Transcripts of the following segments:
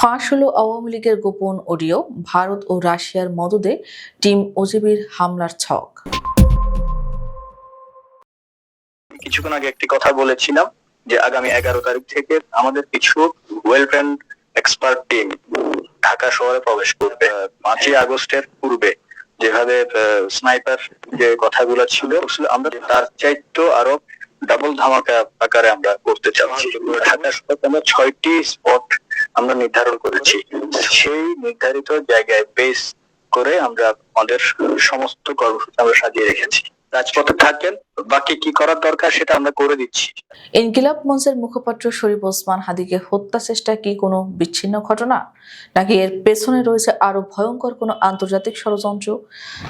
ফাঁস হলো আওয়ামী লীগের গোপন অডিও, ভারত ও রাশিয়ার মদদে টিম ওজিবির হামলার ছক। কিছুক্ষণ আগে একটি কথা বলেছিলাম যে আগামী 11 তারিখ থেকে আমাদের কিছু well trend expert team Dhaka শহরে প্রবেশ করবে। 5ই আগস্টের পূর্বে যেভাবে স্নাইপার যে কথাগুলো ছিল আমরা তার চাইতেও আরো ডাবল ধামাকা আকারে আমরা করতে চাচ্ছি। ঢাকা শহরে আমরা 6টি স্পট আমরা নির্ধারণ করেছি। সেই নির্ধারিত জায়গায় বেস করে আমরা আমাদের সমস্ত কর্মসূচি আমরা সাজিয়ে রেখেছি। রাজপথে থাকেন, বাকি কি করার দরকার সেটা আমরা করে দিচ্ছি। ইনকিলাব মঞ্চের মুখপাত্র শরীফ ওসমান হাদিকে হত্যা চেষ্টা কি কোনো বিচ্ছিন্ন ঘটনা, নাকি এর পেছনে রয়েছে আরো ভয়ঙ্কর কোনো আন্তর্জাতিক ষড়যন্ত্র?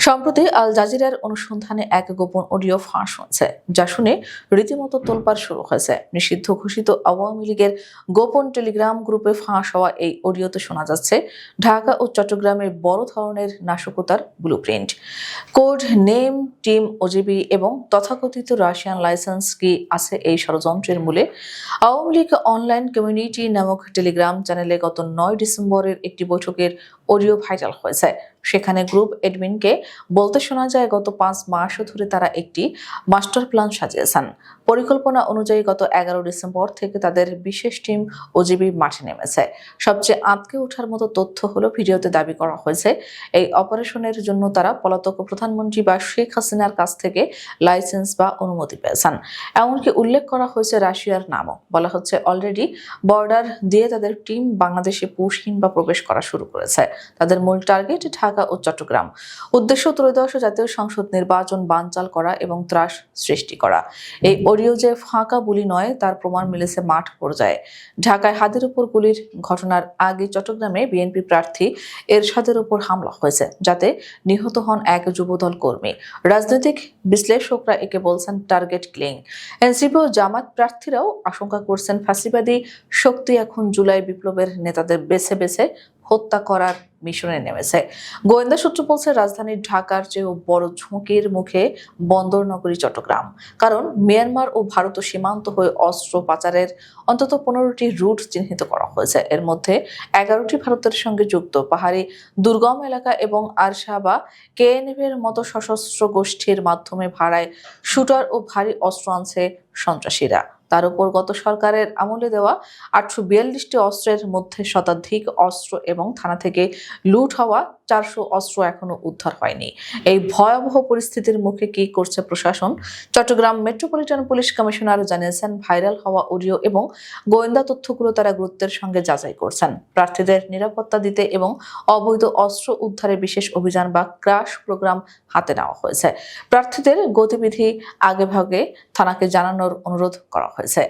সম্প্রতি আল জাজিরার অনুসন্ধানে এক গোপন অডিও ফাঁস হয়েছে, যা শুনে রীতিমতো তোলপাড় শুরু হয়েছে। নিষিদ্ধ ঘোষিত আওয়ামী লীগের গোপন টেলিগ্রাম গ্রুপে ফাঁস হওয়া এই অডিওতে শোনা যাচ্ছে ঢাকা ও চট্টগ্রামের বড় ধরনের নাশকতার ব্লুপ্রিন্ট। কোড নেম টিম ওজিবি এবং তথাকথিত রাশিয়ান লাইসেন্স কি আছে এই ষড়যন্ত্রের মূলে? আওয়ামী লীগ অনলাইন কমিউনিটি নামক টেলিগ্রাম চ্যানেলে গত 9 ডিসেম্বরের একটি বৈঠকের অডিও ভাইরাল হয়েছে। সেখানে গ্রুপ অ্যাডমিনকে বলতে শোনা যায় গত 5 মাস ধরে তারা একটি মাস্টার প্ল্যান সাজিয়েছেন। পরিকল্পনা অনুযায়ী গত 11 ডিসেম্বর থেকে তাদের বিশেষ টিম ওজিবি মাঠে নেমেছে। সবচেয়ে আঁতকে ওঠার মতো তথ্য হলো, ভিডিওতে দাবি করা হয়েছে এই অপারেশনের জন্য তারা পলাতক প্রধানমন্ত্রী বা শেখ হাসিনার কাছ থেকে লাইসেন্স বা অনুমতি পেয়েছেন। এমনকি উল্লেখ করা হয়েছে রাশিয়ার নামও। বলা হচ্ছে অলরেডি বর্ডার দিয়ে তাদের টিম বাংলাদেশে পুশ কিংবা প্রবেশ করা শুরু করেছে। তাদের মূল টার্গেট ঢাকা ও চট্টগ্রাম। উদ্দেশ্য ত্রয়োদশ জাতীয় সংসদ নির্বাচন বানচাল করা এবং ত্রাস সৃষ্টি করা। এই অডিও যে ফাঁকা বুলি নয় তার প্রমাণ মিলেছে মাঠ পর্যায়ে। ঢাকায় হাদের উপর গুলির ঘটনার আগে চট্টগ্রামে বিএনপি প্রার্থী এরশাদের উপর হামলা হয়েছে, যাতে নিহত হন এক যুবদল কর্মী। রাজনৈতিক বিশ্লেষকরা একে বলছেন টার্গেট কিলিং। এনসিপি ও জামাত প্রার্থীরাও আশঙ্কা করছেন ফ্যাসিবাদী শক্তি এখন জুলাই বিপ্লবের নেতাদের বেছে বেছে হত্যা করার মিশনে নেমেছে। গোয়েন্দা সূত্র বলছে রাজধানী ঢাকার চেয়েও বড় ঝুঁকির মুখে বন্দর নগরী চট্টগ্রাম। কারণ মিয়ানমার ও ভারত সীমান্ত হয়ে অস্ত্র পাচারের অন্তত 15টি রুট চিহ্নিত করা হয়েছে। এর মধ্যে 11টি ভারতের সঙ্গে যুক্ত পাহাড়ি দুর্গম এলাকা এবং আরশা বা কেএনএফ এর মতো সশস্ত্র গোষ্ঠীর মাধ্যমে ভাড়ায় শুটার ও ভারী অস্ত্র আনছে সন্ত্রাসীরা। তার উপর গত সরকারের আমলে দেওয়া 842টি অস্ত্রের মধ্যে শতাধিক অস্ত্র এবং থানা থেকে লুট হওয়া 400 অস্ত্র এখনো উদ্ধার হয়নি। এই ভয়াবহ পরিস্থিতির মুখে কি করছে প্রশাসন? চট্টগ্রাম মেট্রোপলিটন পুলিশ কমিশনার জানিয়েছেন, ভাইরাল হওয়া অডিও এবং গোয়েন্দা তথ্যগুলো তারা গুরুত্বের সঙ্গে যাচাই করছেন। প্রার্থীদের নিরাপত্তা দিতে এবং অবৈধ অস্ত্র উদ্ধারে বিশেষ অভিযান বা ক্রাশ প্রোগ্রাম হাতে নেওয়া হয়েছে। প্রার্থীদের গতিবিধি আগেভাগে থানাকে জানানোর অনুরোধ করা হয়েছে।